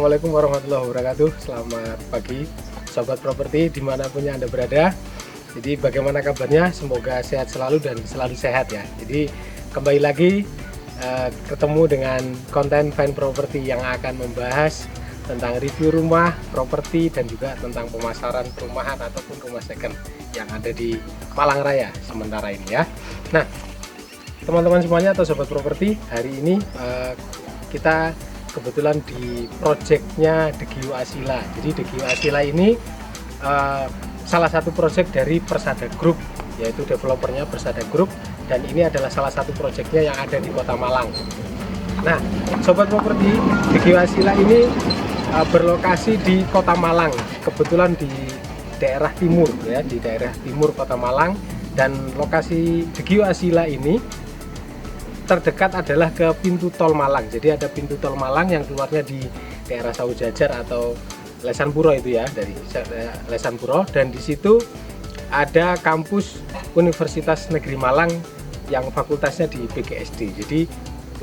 Assalamualaikum warahmatullahi wabarakatuh. Selamat pagi sobat properti dimanapun Anda berada. Jadi bagaimana kabarnya? Semoga sehat selalu dan selalu sehat ya. Jadi kembali lagi ketemu dengan konten Fine Property yang akan membahas tentang review rumah, properti, dan juga tentang pemasaran perumahan ataupun rumah second yang ada di Malang Raya sementara ini ya. Nah, teman-teman semuanya atau sobat properti, hari ini kita kebetulan di projectnya Degio Asila. Jadi Degio Asila ini salah satu project dari Persada Group, yaitu developernya Persada Group, dan ini adalah salah satu projectnya yang ada di Kota Malang. Nah, sobat properti, Degio Asila ini berlokasi di Kota Malang, kebetulan di daerah timur ya, di daerah timur Kota Malang. Dan lokasi Degio Asila ini terdekat adalah ke pintu tol Malang. Jadi ada pintu tol Malang yang keluarnya di daerah Sawu Jajar atau Lesan Puro itu ya, dari Lesan Puro, dan di situ ada kampus Universitas Negeri Malang yang fakultasnya di PGSD. Jadi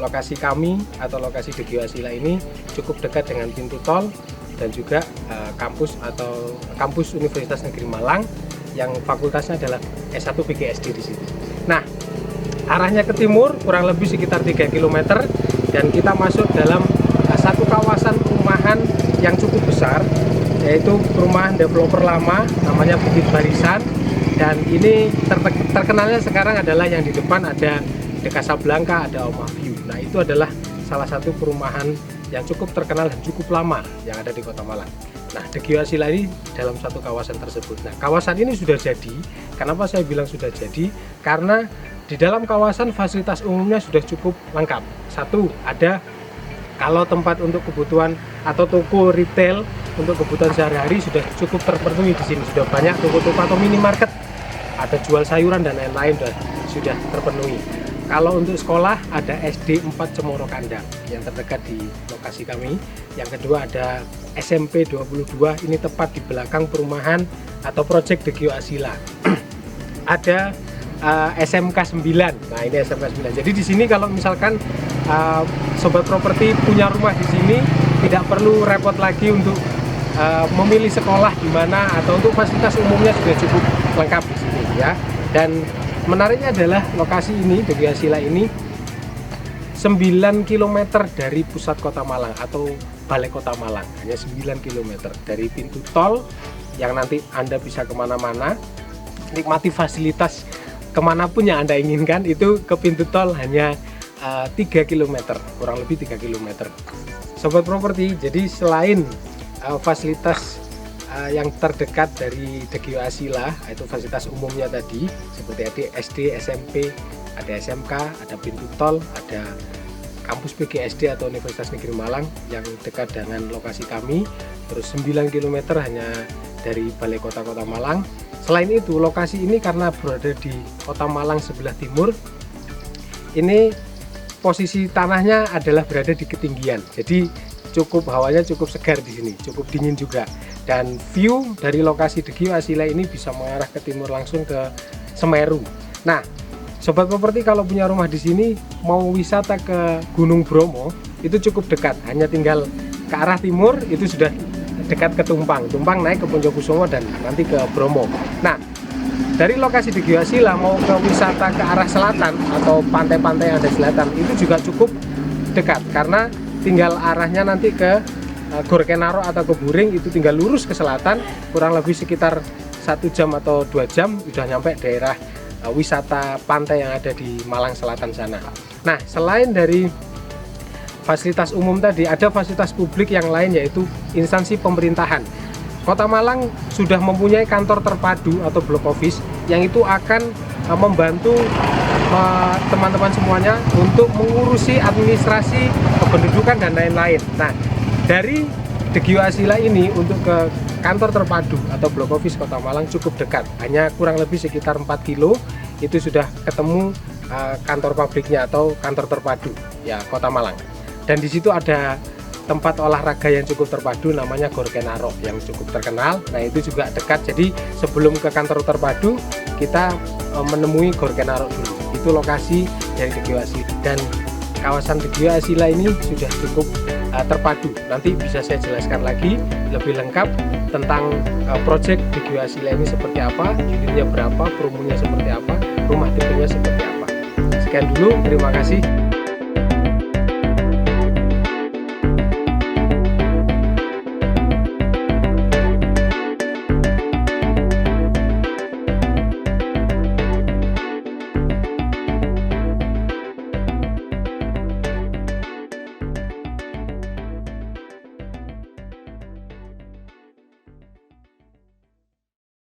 lokasi kami atau lokasi Degio Asila ini cukup dekat dengan pintu tol dan juga kampus Universitas Negeri Malang yang fakultasnya adalah S1 PGSD di situ. Nah, arahnya ke timur kurang lebih sekitar 3 km, dan kita masuk dalam satu kawasan perumahan yang cukup besar, yaitu perumahan developer lama namanya Bukit Barisan. Dan ini terkenalnya sekarang adalah yang di depan ada The Casablanca, ada Oma View. Nah, itu adalah salah satu perumahan yang cukup terkenal dan cukup lama yang ada di Kota Malang. Nah, Degio Asila ini dalam satu kawasan tersebut. Nah, kawasan ini sudah jadi. Kenapa saya bilang sudah jadi? Karena di dalam kawasan fasilitas umumnya sudah cukup lengkap. Satu, ada kalau tempat untuk kebutuhan atau toko retail untuk kebutuhan sehari-hari sudah cukup terpenuhi di sini. Sudah banyak toko-toko atau minimarket, ada jual sayuran dan lain-lain sudah terpenuhi. Kalau untuk sekolah ada SD 4 Cemoro Kandang yang terdekat di lokasi kami. Yang kedua ada SMP 22, ini tepat di belakang perumahan atau proyek Degio Asila. Ada SMK 9. Nah, ini SMK 9. Jadi di sini kalau misalkan sobat properti punya rumah di sini, tidak perlu repot lagi untuk memilih sekolah di mana, atau untuk fasilitas umumnya sudah cukup lengkap di sini ya. Dan menariknya adalah lokasi ini, Degio Asila ini 9 km dari pusat Kota Malang atau Balai Kota Malang, hanya 9 km dari pintu tol yang nanti Anda bisa kemana-mana, nikmati fasilitas kemanapun yang Anda inginkan. Itu ke pintu tol hanya 3 km, kurang lebih 3 km. Sobat properti, jadi selain fasilitas yang terdekat dari Degio Asila, itu fasilitas umumnya tadi seperti ada SD, SMP, ada SMK, ada pintu tol, ada kampus PGSD atau Universitas Negeri Malang yang dekat dengan lokasi kami, terus 9 km hanya dari Balai Kota Malang. Selain itu, lokasi ini karena berada di Kota Malang sebelah timur, ini posisi tanahnya adalah berada di ketinggian. Jadi hawanya cukup segar di sini, cukup dingin juga. Dan view dari lokasi Degio Asila ini bisa mengarah ke timur langsung ke Semeru. Nah, sobat properti kalau punya rumah di sini mau wisata ke Gunung Bromo itu cukup dekat, hanya tinggal ke arah timur itu sudah dekat ke Tumpang naik ke Ponjokusumo dan nanti ke Bromo. Nah, dari lokasi Degio Asila mau ke wisata ke arah selatan atau pantai-pantai yang ada di selatan itu juga cukup dekat, karena tinggal arahnya nanti ke Gor Kenaro atau ke Buring, itu tinggal lurus ke selatan kurang lebih sekitar 1 jam atau 2 jam sudah nyampe daerah wisata pantai yang ada di Malang Selatan sana. Nah, selain dari fasilitas umum tadi, ada fasilitas publik yang lain, yaitu instansi pemerintahan. Kota Malang sudah mempunyai kantor terpadu atau block office yang itu akan membantu teman-teman semuanya untuk mengurusi administrasi kependudukan dan lain-lain. Nah, dari Degio Asila ini untuk ke kantor terpadu atau block office Kota Malang cukup dekat, hanya kurang lebih sekitar 4 kilo itu sudah ketemu kantor pabriknya atau kantor terpadu ya Kota Malang. Dan di situ ada tempat olahraga yang cukup terpadu namanya Gor Kenaro yang cukup terkenal. Nah, itu juga dekat. Jadi sebelum ke kantor terpadu kita menemui Gor Kenaro dulu. Itu lokasi dari Degio Asila. Dan kawasan Tegio Asila ini sudah cukup terpadu. Nanti bisa saya jelaskan lagi lebih lengkap tentang proyek Tegio Asila ini seperti apa, unitnya berapa, promonya seperti apa, rumah tipenya seperti apa. Sekian dulu, terima kasih.